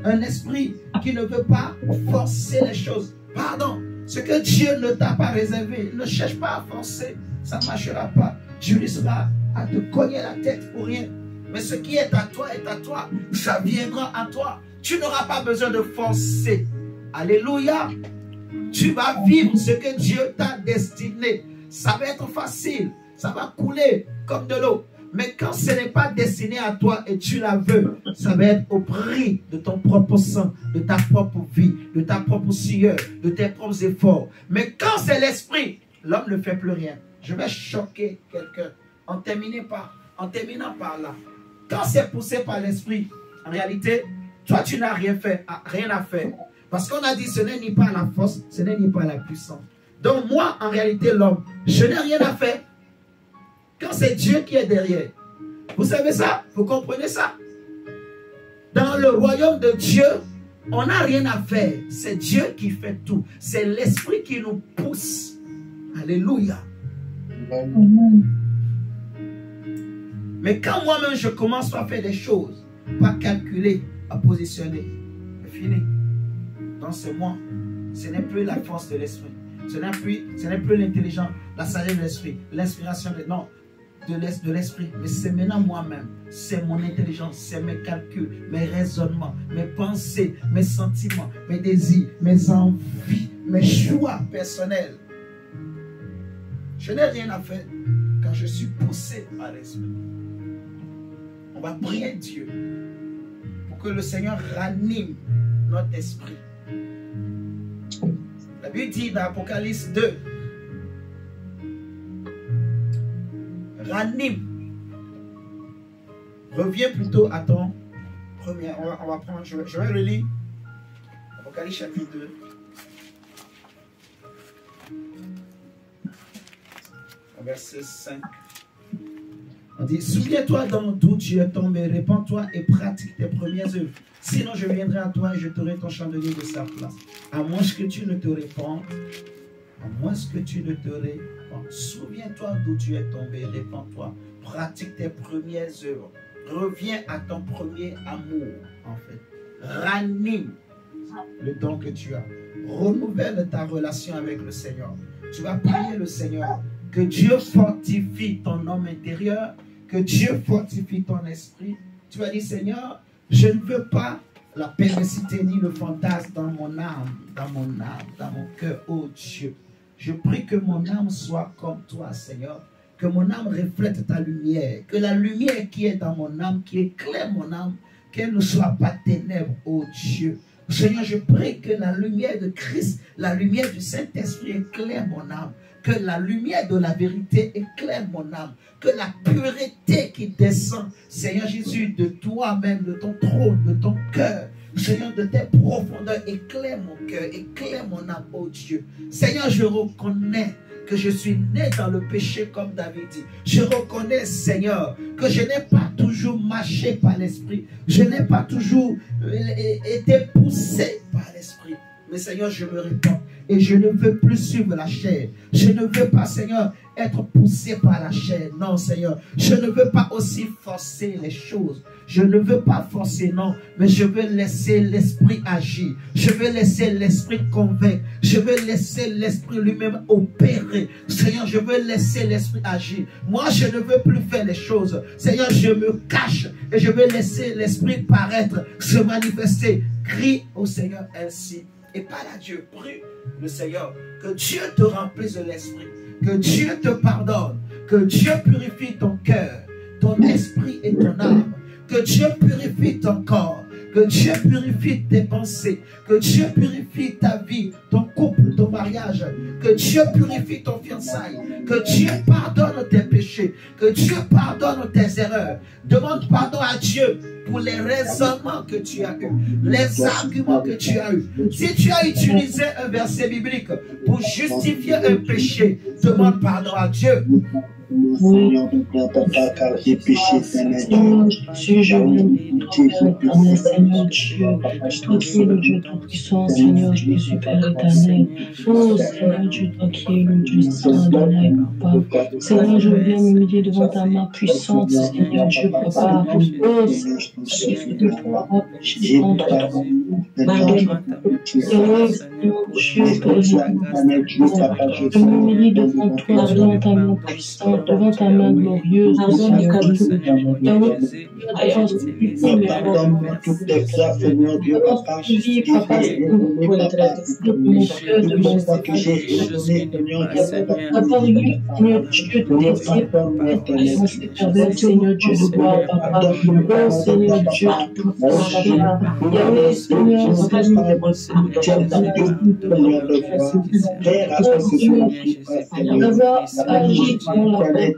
un esprit qui ne veut pas forcer les choses. Pardon, ce que Dieu ne t'a pas réservé, ne cherche pas à forcer, ça ne marchera pas. Tu risqueras à te cogner la tête pour rien. Mais ce qui est à toi, ça viendra à toi. Tu n'auras pas besoin de forcer. Alléluia. Tu vas vivre ce que Dieu t'a destiné. Ça va être facile, ça va couler comme de l'eau. Mais quand ce n'est pas destiné à toi et tu la veux, ça va être au prix de ton propre sang, de ta propre vie, de ta propre sueur, de tes propres efforts. Mais quand c'est l'esprit, l'homme ne fait plus rien. Je vais choquer quelqu'un en terminant par là. Quand c'est poussé par l'esprit, en réalité, toi tu n'as rien à faire. Parce qu'on a dit ce n'est ni par la force, ce n'est ni par la puissance. Donc moi, en réalité, l'homme, je n'ai rien à faire. Quand c'est Dieu qui est derrière. Vous savez ça? Vous comprenez ça? Dans le royaume de Dieu, on n'a rien à faire. C'est Dieu qui fait tout. C'est l'esprit qui nous pousse. Alléluia. Amen. Mais quand moi-même je commence à faire des choses, pas calculer, à positionner, c'est fini. Donc c'est moi. Ce n'est plus la force de l'esprit. Ce n'est plus l'intelligence, la sagesse de l'esprit, l'inspiration de l'esprit. Mais c'est maintenant moi-même. C'est mon intelligence, c'est mes calculs, mes raisonnements, mes pensées, mes sentiments, mes désirs, mes envies, mes choix personnels. Je n'ai rien à faire quand je suis poussé par l'esprit. On va prier Dieu pour que le Seigneur ranime notre esprit. La Bible dit dans Apocalypse 2, ranime. Reviens plutôt à ton premier. On va prendre, je vais le lire. Apocalypse chapitre 2. verset 5. On dit, souviens-toi d'où tu es tombé, répands-toi et pratique tes premières œuvres. Sinon, je viendrai à toi et je t'aurai ton chandelier de sa place. À moins que tu ne te répandes, à moins que tu ne te répandes. Souviens-toi d'où tu es tombé, répands-toi, pratique tes premières œuvres. Reviens à ton premier amour, en fait. Ranime le don que tu as. Renouvelle ta relation avec le Seigneur. Tu vas prier le Seigneur. Que Dieu fortifie ton homme intérieur. Que Dieu fortifie ton esprit. Tu vas dire, Seigneur, je ne veux pas la perversité ni le fantasme dans mon âme, dans mon cœur. Oh Dieu, je prie que mon âme soit comme toi, Seigneur. Que mon âme reflète ta lumière. Que la lumière qui est dans mon âme, qui éclaire mon âme, qu'elle ne soit pas ténèbres, oh Dieu. Seigneur, je prie que la lumière de Christ, la lumière du Saint-Esprit éclaire mon âme. Que la lumière de la vérité éclaire mon âme. Que la pureté qui descend, Seigneur Jésus, de toi-même, de ton trône, de ton cœur, Seigneur, de tes profondeurs, éclaire mon cœur, éclaire mon âme, oh Dieu. Seigneur, je reconnais que je suis né dans le péché comme David dit. Je reconnais, Seigneur, que je n'ai pas toujours marché par l'esprit. Je n'ai pas toujours été poussé par l'esprit. Mais Seigneur, je me répands et je ne veux plus suivre la chair. Je ne veux pas, Seigneur, être poussé par la chair. Non, Seigneur, je ne veux pas aussi forcer les choses. Je ne veux pas forcer, non, mais je veux laisser l'esprit agir. Je veux laisser l'esprit convaincre. Je veux laisser l'esprit lui-même opérer. Seigneur, je veux laisser l'esprit agir. Moi, je ne veux plus faire les choses. Seigneur, je me cache et je veux laisser l'esprit paraître, se manifester. Crie au Seigneur ainsi. Et parle à Dieu, prie le Seigneur, que Dieu te remplisse de l'esprit, que Dieu te pardonne, que Dieu purifie ton cœur, ton esprit et ton âme, que Dieu purifie ton corps, que Dieu purifie tes pensées, que Dieu purifie ta vie, ton couple, ton mariage, que Dieu purifie ton fiançailles, que Dieu pardonne tes péchés, que Dieu pardonne tes erreurs. Demande pardon à Dieu pour les raisonnements que tu as eus, les arguments que tu as eus. Si tu as utilisé un verset biblique pour justifier un péché, demande pardon à Dieu. Seigneur Jésus, je viens de ton Père éternel, Seigneur Dieu, toi qui es le Dieu tout-puissant, Seigneur Jésus, Père éternel. Oh Seigneur Dieu, toi qui es le Dieu Adonai, Papa. Seigneur, je viens m'humilier devant ta main puissante, Seigneur Dieu, Papa. Oh Seigneur Jésus, de toi, péché contre toi. Seigneur Dieu, je m'humilie devant toi, devant ta main puissante, devant ta main glorieuse, Seigneur Jésus. Seigneur Dieu, de gloire, Papa. Oh Seigneur Dieu, d'avoir agi dans la paix,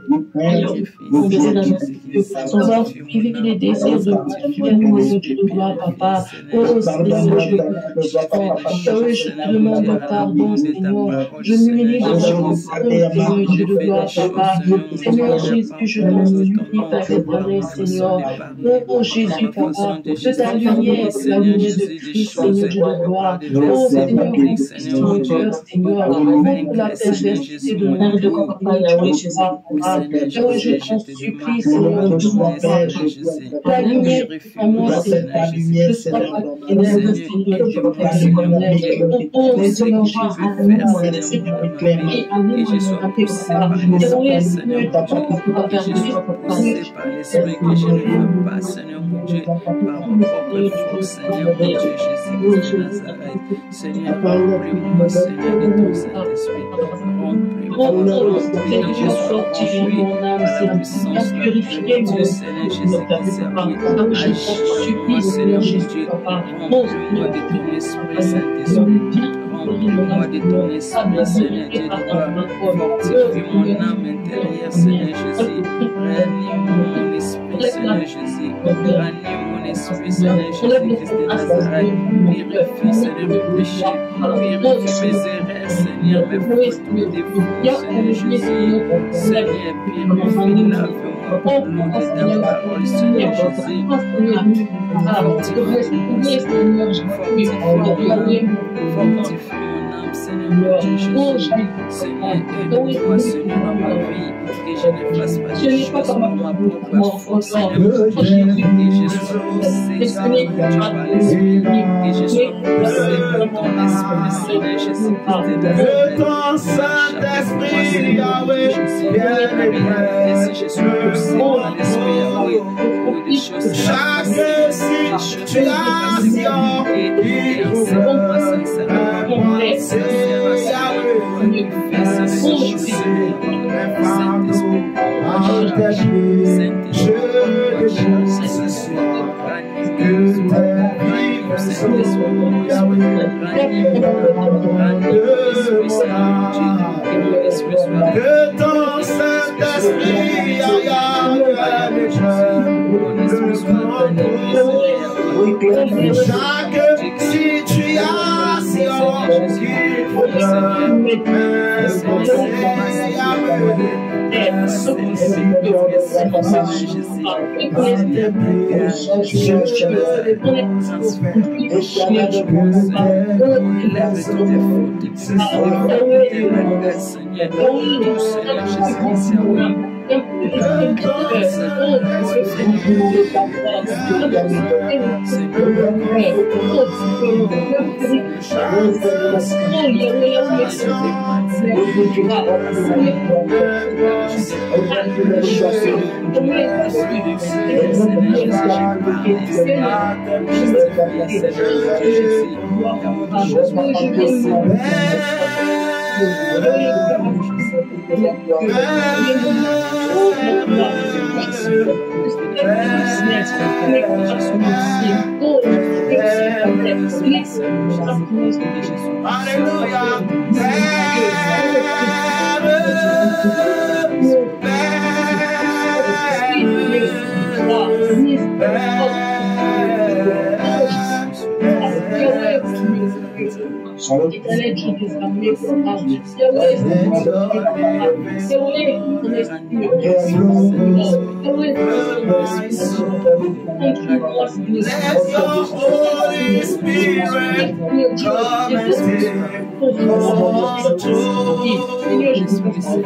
on va suivre les désirs de Seigneur Dieu de gloire, Papa. Oh Seigneur Dieu, je te demande pardon, Seigneur. Je m'humilie devant ton Seigneur Dieu de gloire, Papa. Seigneur Jésus, je m'humilie, Père éternel, Seigneur. Oh Jésus, Papa, de ta lumière, la lumière de Christ, Seigneur Dieu de gloire. Oh Seigneur, Christ, mon cœur, Seigneur. Oh la perversité de mon de Papa, Yahweh, Jésus, Papa. Oh, je t'en supplie, Seigneur, de mon Père. La lumière en moi, Seigneur, ne soit pas ténèbres, Seigneur, Dieu, Père éternel. Oh Seigneur Jésus, Seigneur, remplis-moi, Seigneur, de ton Saint-Esprit. Remplis-moi, Seigneur, je fortifie mon âme, Seigneur, purifier mon Seigneur Jésus, je supplie, Seigneur Jésus, remplis-moi de ton esprit, Saint-Esprit. Remplis-moi de ton esprit, Seigneur Dieu de gloire. Fortifie mon âme intérieure, Seigneur Jésus. Ranime mon esprit. vie, Seigneur Jésus. Ranime mon esprit, Seigneur Jésus-Christ de Nazareth. Purifie, Seigneur, mes péchés. Purifie mes erreurs, Seigneur, mes fautes, mes défauts, Seigneur Jésus. Seigneur, purifie, lave-moi par l'eau de ta parole, Seigneur Jésus. Fortifie mon âme, Seigneur mon Dieu Jésus. Seigneur, aide-moi, Seigneur, dans ma vie, que je ne fasse pas des choses par ma propre force, Seigneur mon Dieu Jésus. Que je sois poussé, Seigneur mon Dieu, par l'Esprit. Que je sois poussé par ton Esprit, Seigneur Jésus-Christ de Nazareth. Que ton Saint-Esprit, Yahweh, vienne et si je suis poussé par l'Esprit, Yahweh, pour des choses chaque situation qui enseigne-moi sincèrement. Que ton Saint-Esprit chaque situation qui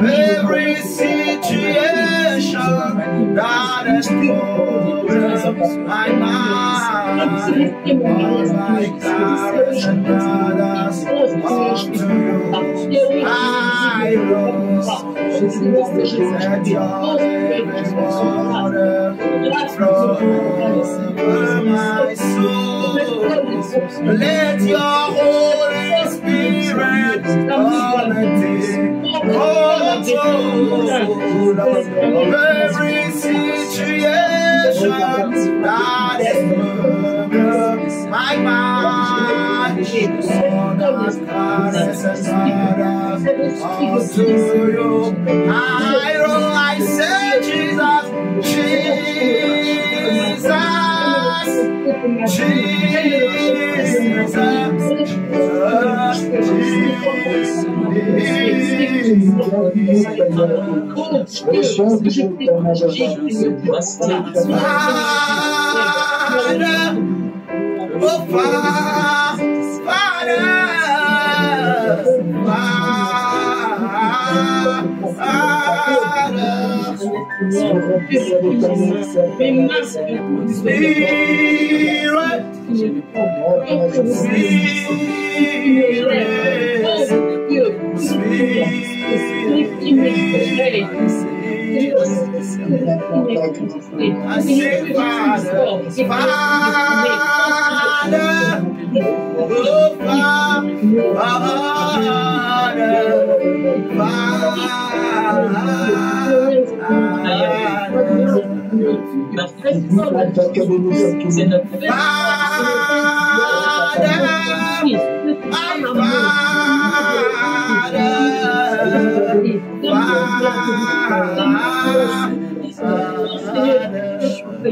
every situation that has troubled my mind, all my cares and burdens unto you I lost. Let your living water flow over my soul. Let your Holy Spirit come and take control of every situation that is moving my mind. All the cares and burdens unto you I say, Jesus,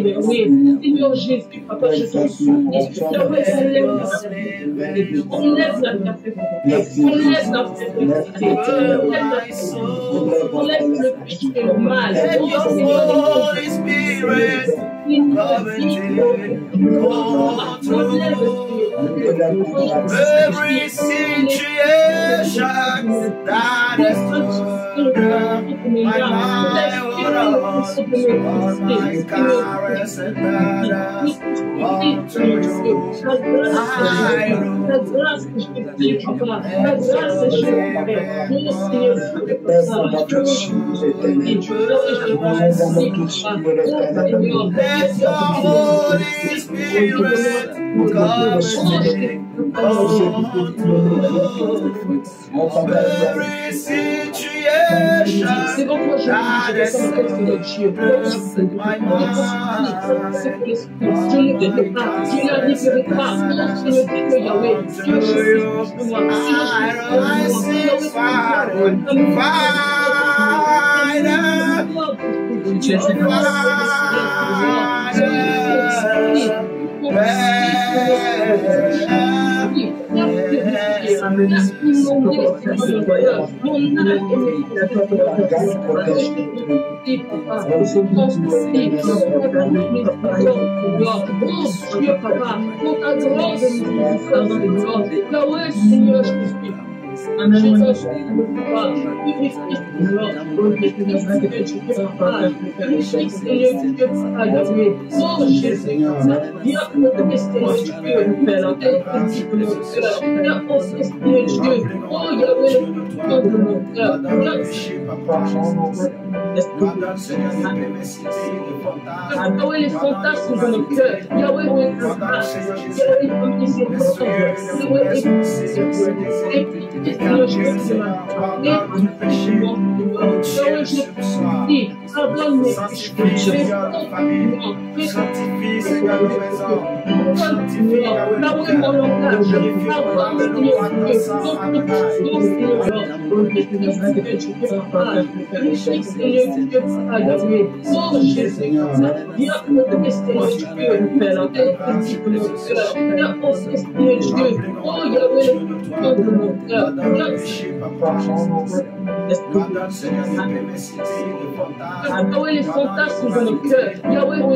Yahweh. Seigneur Jésus, Papa, je t'en supplie. Yahweh, enlève la capacité. Enlève la faiblité. Enlève le péché et le mal. Holy Spirit, every situation that is my caress and burdens unto you. Let your Holy Spirit come every situation that is my mind. Yahweh, les fantasmes dans le cœur. Yahweh, les fantasmes dans le cœur. Yahweh,